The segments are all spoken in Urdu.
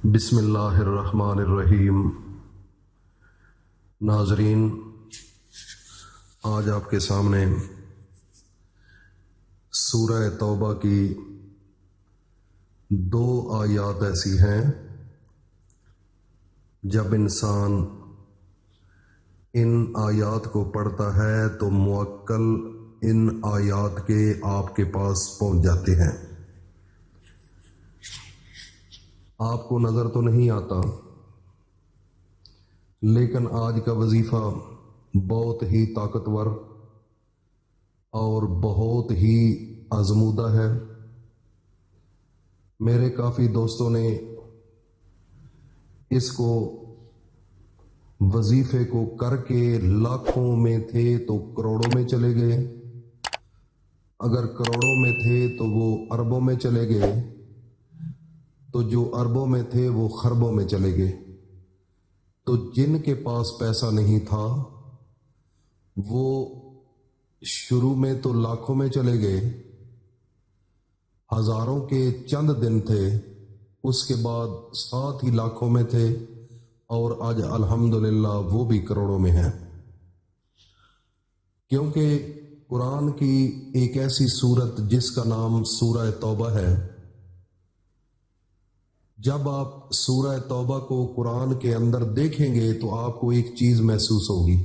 بسم اللہ الرحمن الرحیم۔ ناظرین، آج آپ کے سامنے سورہ توبہ کی دو آیات ایسی ہیں جب انسان ان آیات کو پڑھتا ہے تو موکل ان آیات کے آپ کے پاس پہنچ جاتے ہیں۔ آپ کو نظر تو نہیں آتا، لیکن آج کا وظیفہ بہت ہی طاقتور اور بہت ہی آزمودہ ہے۔ میرے کافی دوستوں نے اس کو وظیفے کو کر کے لاکھوں میں تھے تو کروڑوں میں چلے گئے، اگر کروڑوں میں تھے تو وہ اربوں میں چلے گئے، تو جو اربوں میں تھے وہ خربوں میں چلے گئے۔ تو جن کے پاس پیسہ نہیں تھا وہ شروع میں تو لاکھوں میں چلے گئے، ہزاروں کے چند دن تھے، اس کے بعد 7 ہی لاکھوں میں تھے، اور آج الحمدللہ وہ بھی کروڑوں میں ہیں۔ کیونکہ قرآن کی ایک ایسی سورت جس کا نام سورہ توبہ ہے، جب آپ سورہ توبہ کو قرآن کے اندر دیکھیں گے تو آپ کو ایک چیز محسوس ہوگی،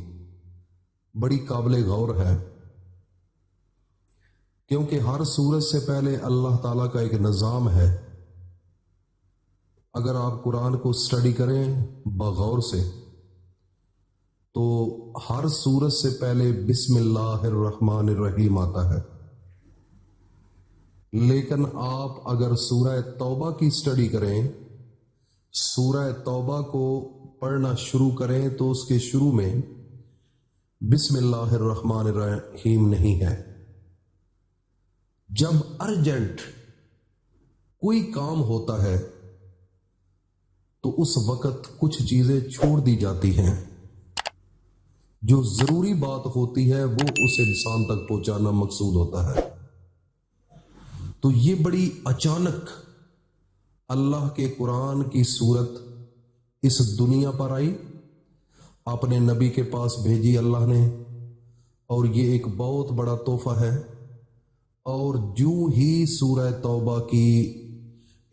بڑی قابل غور ہے، کیونکہ ہر سورت سے پہلے اللہ تعالیٰ کا ایک نظام ہے۔ اگر آپ قرآن کو اسٹڈی کریں بغور سے تو ہر سورت سے پہلے بسم اللہ الرحمن الرحیم آتا ہے، لیکن آپ اگر سورہ توبہ کی اسٹڈی کریں، سورہ توبہ کو پڑھنا شروع کریں تو اس کے شروع میں بسم اللہ الرحمن الرحیم نہیں ہے۔ جب ارجنٹ کوئی کام ہوتا ہے تو اس وقت کچھ چیزیں چھوڑ دی جاتی ہیں، جو ضروری بات ہوتی ہے وہ اس انسان تک پہنچانا مقصود ہوتا ہے۔ تو یہ بڑی اچانک اللہ کے قرآن کی صورت اس دنیا پر آئی، اپنے نبی کے پاس بھیجی اللہ نے، اور یہ ایک بہت بڑا تحفہ ہے۔ اور جو ہی سورہ توبہ کی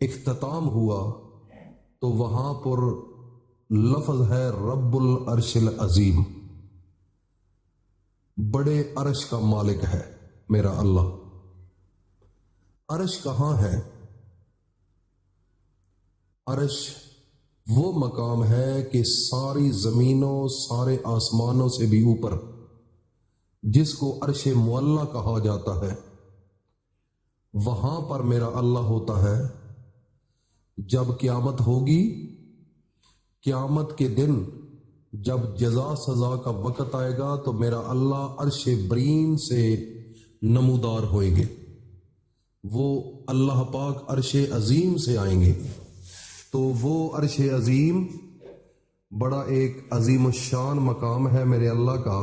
اختتام ہوا تو وہاں پر لفظ ہے رب العرش العظیم، بڑے عرش کا مالک ہے میرا اللہ۔ عرش کہاں ہے؟ عرش وہ مقام ہے کہ ساری زمینوں سارے آسمانوں سے بھی اوپر، جس کو عرش معلیٰ کہا جاتا ہے، وہاں پر میرا اللہ ہوتا ہے۔ جب قیامت ہوگی، قیامت کے دن جب جزا سزا کا وقت آئے گا تو میرا اللہ عرش برین سے نمودار ہوئیں گے، وہ اللہ پاک عرش عظیم سے آئیں گے۔ تو وہ عرش عظیم بڑا ایک عظیم الشان مقام ہے میرے اللہ کا۔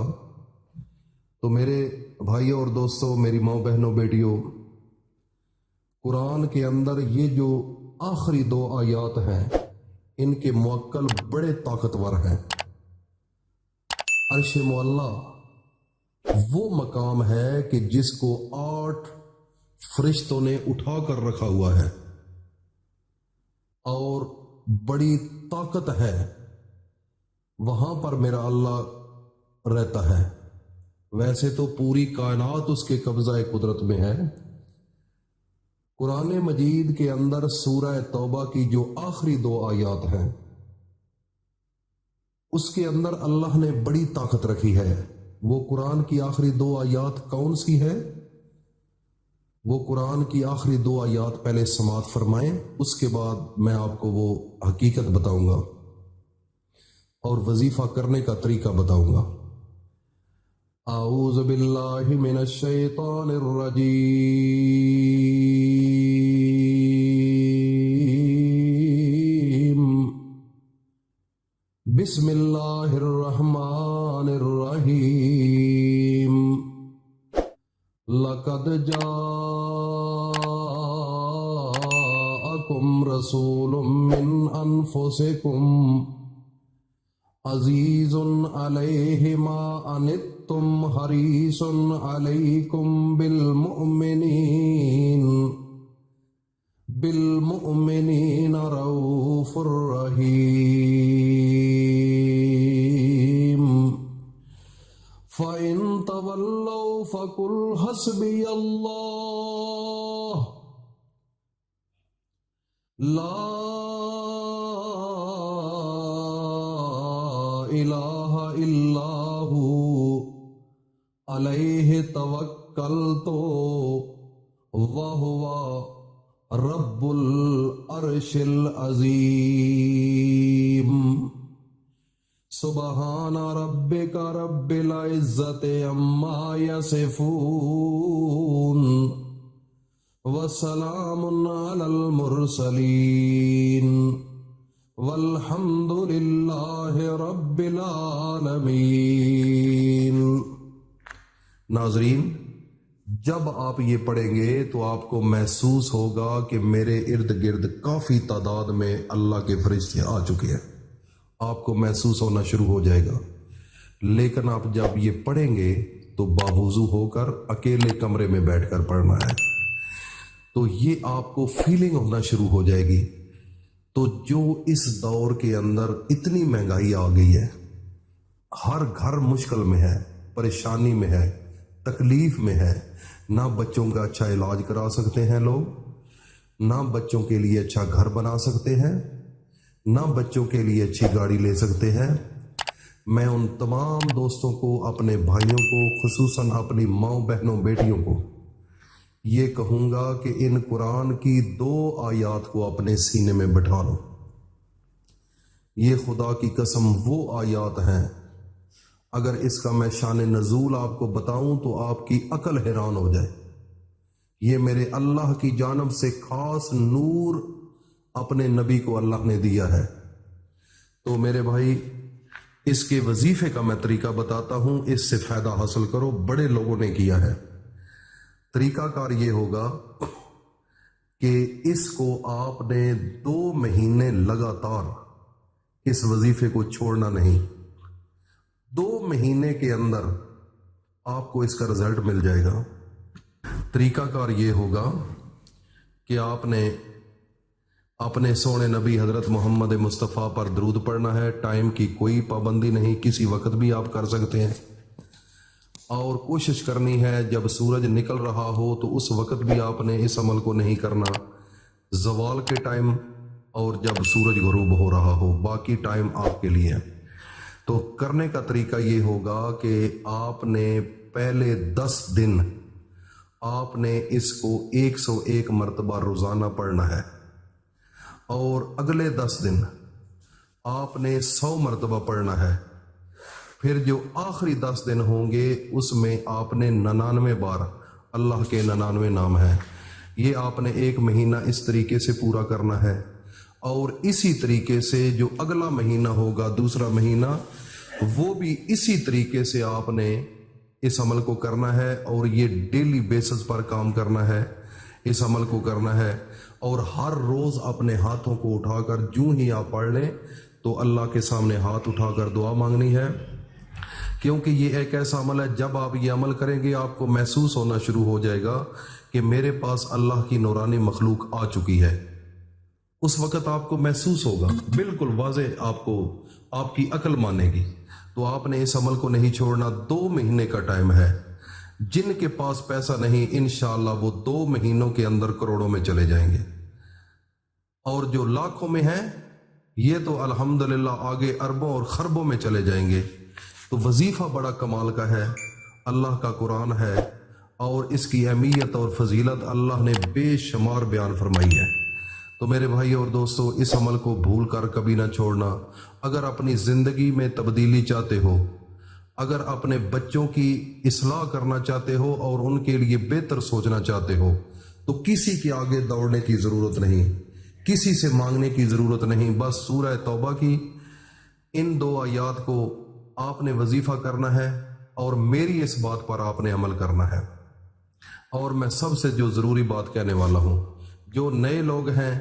تو میرے بھائیوں اور دوستوں، میری ماں بہنوں بیٹیوں، قرآن کے اندر یہ جو آخری 2 آیات ہیں ان کے موکل بڑے طاقتور ہیں۔ عرش معلیٰ وہ مقام ہے کہ جس کو 8 فرشتوں نے اٹھا کر رکھا ہوا ہے، اور بڑی طاقت ہے، وہاں پر میرا اللہ رہتا ہے۔ ویسے تو پوری کائنات اس کے قبضہ قدرت میں ہے۔ قرآن مجید کے اندر سورہ توبہ کی جو آخری 2 آیات ہیں اس کے اندر اللہ نے بڑی طاقت رکھی ہے۔ وہ قرآن کی آخری 2 آیات کون سی ہے؟ وہ قرآن کی آخری 2 آیات پہلے سماعت فرمائیں، اس کے بعد میں آپ کو وہ حقیقت بتاؤں گا اور وظیفہ کرنے کا طریقہ بتاؤں گا۔ اعوذ باللہ من الشیطان الرجیم، بسم اللہ الرحمن الرحیم، لقد جاءکم رسول من انفسکم عزیز علیہ ما عنتم حریص علیکم بالمؤمنین رؤوف رحیم فَإِن تَوَلَّوْا فَقُلْ حَسْبِيَ اللَّهُ لَا إِلَٰهَ إِلَّا هُوَ عَلَيْهِ تَوَكَّلْتُ وَهُوَ رَبُّ الْعَرْشِ الْعَظِيمِ سبحان ربک رب العزت عما یصفون وسلام علی المرسلین والحمد للہ رب العالمین۔ ناظرین، جب آپ یہ پڑھیں گے تو آپ کو محسوس ہوگا کہ میرے ارد گرد کافی تعداد میں اللہ کے فرشتے آ چکے ہیں، آپ کو محسوس ہونا شروع ہو جائے گا۔ لیکن آپ جب یہ پڑھیں گے تو باوضو ہو کر اکیلے کمرے میں بیٹھ کر پڑھنا ہے، تو یہ آپ کو فیلنگ ہونا شروع ہو جائے گی۔ تو جو اس دور کے اندر اتنی مہنگائی آ گئی ہے، ہر گھر مشکل میں ہے، پریشانی میں ہے، تکلیف میں ہے، نہ بچوں کا اچھا علاج کرا سکتے ہیں لوگ، نہ بچوں کے لیے اچھا گھر بنا سکتے ہیں، نہ بچوں کے لیے اچھی گاڑی لے سکتے ہیں۔ میں ان تمام دوستوں کو، اپنے بھائیوں کو، خصوصاً اپنی ماؤں بہنوں بیٹیوں کو یہ کہوں گا کہ ان قرآن کی 2 آیات کو اپنے سینے میں بٹھا لو۔ یہ خدا کی قسم وہ آیات ہیں، اگر اس کا میں شان نزول آپ کو بتاؤں تو آپ کی عقل حیران ہو جائے۔ یہ میرے اللہ کی جانب سے خاص نور اپنے نبی کو اللہ نے دیا ہے۔ تو میرے بھائی، اس کے وظیفے کا میں طریقہ بتاتا ہوں، اس سے فائدہ حاصل کرو، بڑے لوگوں نے کیا ہے۔ طریقہ کار یہ ہوگا کہ اس کو آپ نے 2 مہینے لگاتار اس وظیفے کو چھوڑنا نہیں۔ 2 مہینے کے اندر آپ کو اس کا رزلٹ مل جائے گا۔ طریقہ کار یہ ہوگا کہ آپ نے اپنے سونے نبی حضرت محمد مصطفیٰ پر درود پڑھنا ہے۔ ٹائم کی کوئی پابندی نہیں، کسی وقت بھی آپ کر سکتے ہیں، اور کوشش کرنی ہے جب سورج نکل رہا ہو تو اس وقت بھی آپ نے اس عمل کو نہیں کرنا، زوال کے ٹائم اور جب سورج غروب ہو رہا ہو، باقی ٹائم آپ کے لیے۔ تو کرنے کا طریقہ یہ ہوگا کہ آپ نے پہلے 10 دن آپ نے اس کو 101 مرتبہ روزانہ پڑھنا ہے، اور اگلے 10 دن آپ نے 100 مرتبہ پڑھنا ہے۔ پھر جو آخری 10 دن ہوں گے اس میں آپ نے 99 بار اللہ کے 99 نام ہیں، یہ آپ نے 1 مہینہ اس طریقے سے پورا کرنا ہے۔ اور اسی طریقے سے جو اگلا مہینہ ہوگا، دوسرا مہینہ، وہ بھی اسی طریقے سے آپ نے اس عمل کو کرنا ہے، اور یہ ڈیلی بیسس پر کام کرنا ہے، اس عمل کو کرنا ہے۔ اور ہر روز اپنے ہاتھوں کو اٹھا کر جوں ہی آپ پڑھ لیں تو اللہ کے سامنے ہاتھ اٹھا کر دعا مانگنی ہے، کیونکہ یہ ایک ایسا عمل ہے جب آپ یہ عمل کریں گے آپ کو محسوس ہونا شروع ہو جائے گا کہ میرے پاس اللہ کی نورانی مخلوق آ چکی ہے۔ اس وقت آپ کو محسوس ہوگا، بالکل واضح، آپ کو آپ کی عقل مانے گی۔ تو آپ نے اس عمل کو نہیں چھوڑنا، 2 مہینے کا ٹائم ہے۔ جن کے پاس پیسہ نہیں، انشاءاللہ وہ 2 مہینوں کے اندر کروڑوں میں چلے جائیں گے، اور جو لاکھوں میں ہیں یہ تو الحمدللہ آگے اربوں اور خربوں میں چلے جائیں گے۔ تو وظیفہ بڑا کمال کا ہے، اللہ کا قرآن ہے، اور اس کی اہمیت اور فضیلت اللہ نے بے شمار بیان فرمائی ہے۔ تو میرے بھائی اور دوستو، اس عمل کو بھول کر کبھی نہ چھوڑنا۔ اگر اپنی زندگی میں تبدیلی چاہتے ہو، اگر اپنے بچوں کی اصلاح کرنا چاہتے ہو اور ان کے لیے بہتر سوچنا چاہتے ہو، تو کسی کے آگے دوڑنے کی ضرورت نہیں، کسی سے مانگنے کی ضرورت نہیں، بس سورہ توبہ کی ان 2 آیات کو آپ نے وظیفہ کرنا ہے، اور میری اس بات پر آپ نے عمل کرنا ہے۔ اور میں سب سے جو ضروری بات کہنے والا ہوں، جو نئے لوگ ہیں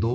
2